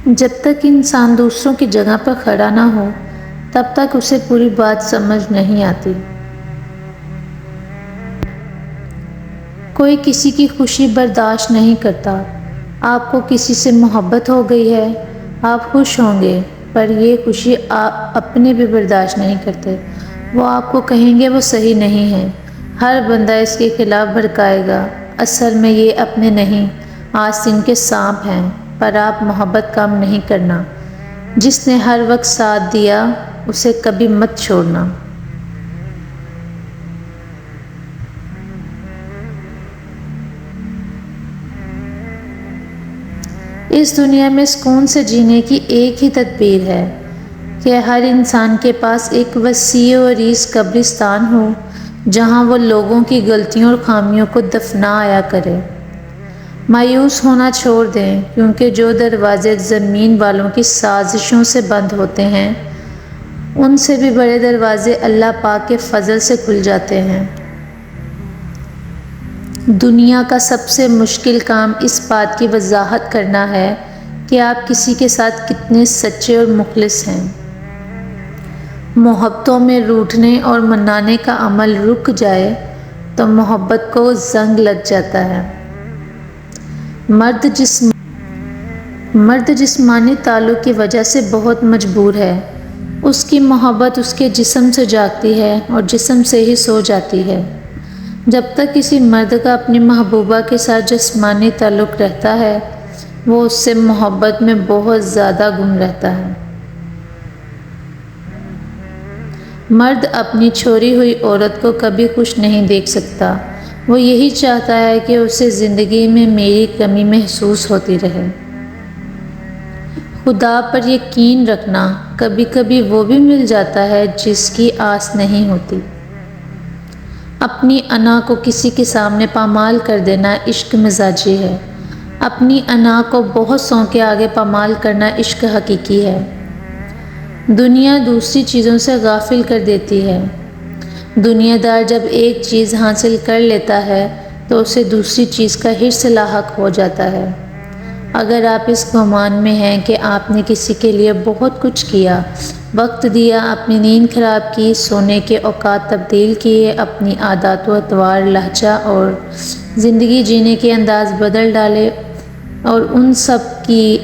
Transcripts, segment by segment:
جب تک انسان دوسروں کی جگہ پر کھڑا نہ ہو تب تک اسے پوری بات سمجھ نہیں آتی۔ کوئی کسی کی خوشی برداشت نہیں کرتا۔ آپ کو کسی سے محبت ہو گئی ہے، آپ خوش ہوں گے، پر یہ خوشی آپ اپنے بھی برداشت نہیں کرتے۔ وہ آپ کو کہیں گے وہ صحیح نہیں ہے، ہر بندہ اس کے خلاف بھڑکائے گا، اصل میں یہ اپنے نہیں، آستین کے سانپ ہیں۔ پر آپ محبت کم نہیں کرنا، جس نے ہر وقت ساتھ دیا اسے کبھی مت چھوڑنا۔ اس دنیا میں سکون سے جینے کی ایک ہی تدبیر ہے کہ ہر انسان کے پاس ایک وسیع و عریض قبرستان ہو جہاں وہ لوگوں کی غلطیوں اور خامیوں کو دفنایا کرے۔ مایوس ہونا چھوڑ دیں، کیونکہ جو دروازے زمین والوں کی سازشوں سے بند ہوتے ہیں ان سے بھی بڑے دروازے اللہ پاک کے فضل سے کھل جاتے ہیں۔ دنیا کا سب سے مشکل کام اس بات کی وضاحت کرنا ہے کہ آپ کسی کے ساتھ کتنے سچے اور مخلص ہیں۔ محبتوں میں روٹھنے اور منانے کا عمل رک جائے تو محبت کو زنگ لگ جاتا ہے۔ مرد جسمانی تعلق کی وجہ سے بہت مجبور ہے، اس کی محبت اس کے جسم سے جاگتی ہے اور جسم سے ہی سو جاتی ہے۔ جب تک کسی مرد کا اپنی محبوبہ کے ساتھ جسمانی تعلق رہتا ہے وہ اس سے محبت میں بہت زیادہ گم رہتا ہے۔ مرد اپنی چھوڑی ہوئی عورت کو کبھی خوش نہیں دیکھ سکتا، وہ یہی چاہتا ہے کہ اسے زندگی میں میری کمی محسوس ہوتی رہے۔ خدا پر یقین رکھنا، کبھی کبھی وہ بھی مل جاتا ہے جس کی آس نہیں ہوتی۔ اپنی انا کو کسی کے سامنے پامال کر دینا عشق مزاجی ہے، اپنی انا کو بہت سوں کے آگے پامال کرنا عشق حقیقی ہے۔ دنیا دوسری چیزوں سے غافل کر دیتی ہے۔ دنیا دار جب ایک چیز حاصل کر لیتا ہے تو اسے دوسری چیز کا حرص لاحق ہو جاتا ہے۔ اگر آپ اس گمان میں ہیں کہ آپ نے کسی کے لیے بہت کچھ کیا، وقت دیا، اپنی نیند خراب کی، سونے کے اوقات تبدیل کیے، اپنی عادات و اطوار، لہجہ اور زندگی جینے کے انداز بدل ڈالے اور ان سب کی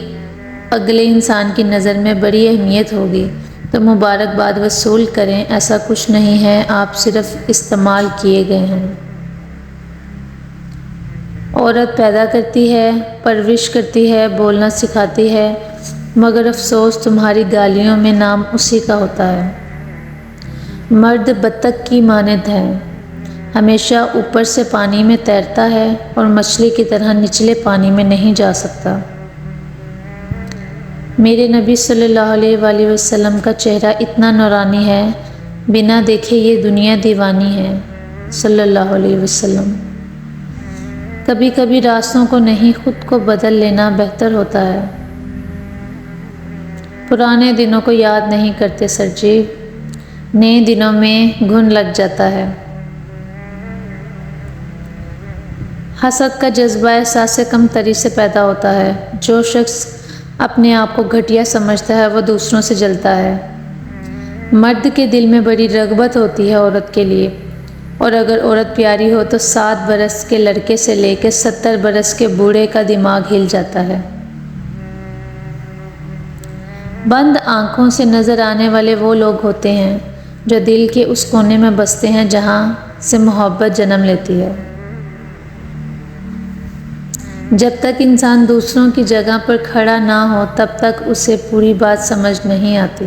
اگلے انسان کی نظر میں بڑی اہمیت ہوگی تو مبارکباد وصول کریں، ایسا کچھ نہیں ہے، آپ صرف استعمال کیے گئے ہیں۔ عورت پیدا کرتی ہے، پرورش کرتی ہے، بولنا سکھاتی ہے، مگر افسوس تمہاری گالیوں میں نام اسی کا ہوتا ہے۔ مرد بطخ کی مانند ہے، ہمیشہ اوپر سے پانی میں تیرتا ہے اور مچھلی کی طرح نچلے پانی میں نہیں جا سکتا۔ میرے نبی صلی اللہ علیہ وآلہ وسلم کا چہرہ اتنا نورانی ہے، بنا دیکھے یہ دنیا دیوانی ہے، صلی اللہ علیہ وسلم۔ کبھی کبھی راستوں کو نہیں خود کو بدل لینا بہتر ہوتا ہے۔ پرانے دنوں کو یاد نہیں کرتے سر جی، نئے دنوں میں گھن لگ جاتا ہے۔ حسد کا جذبہ احساس کمتری سے پیدا ہوتا ہے۔ جو شخص اپنے آپ کو گھٹیا سمجھتا ہے وہ دوسروں سے جلتا ہے۔ مرد کے دل میں بڑی رغبت ہوتی ہے عورت کے لیے، اور اگر عورت پیاری ہو تو 7 برس کے لڑکے سے لے کے 70 برس کے بوڑھے کا دماغ ہل جاتا ہے۔ بند آنکھوں سے نظر آنے والے وہ لوگ ہوتے ہیں جو دل کے اس کونے میں بستے ہیں جہاں سے محبت جنم لیتی ہے۔ جب تک انسان دوسروں کی جگہ پر کھڑا نہ ہو تب تک اسے پوری بات سمجھ نہیں آتی۔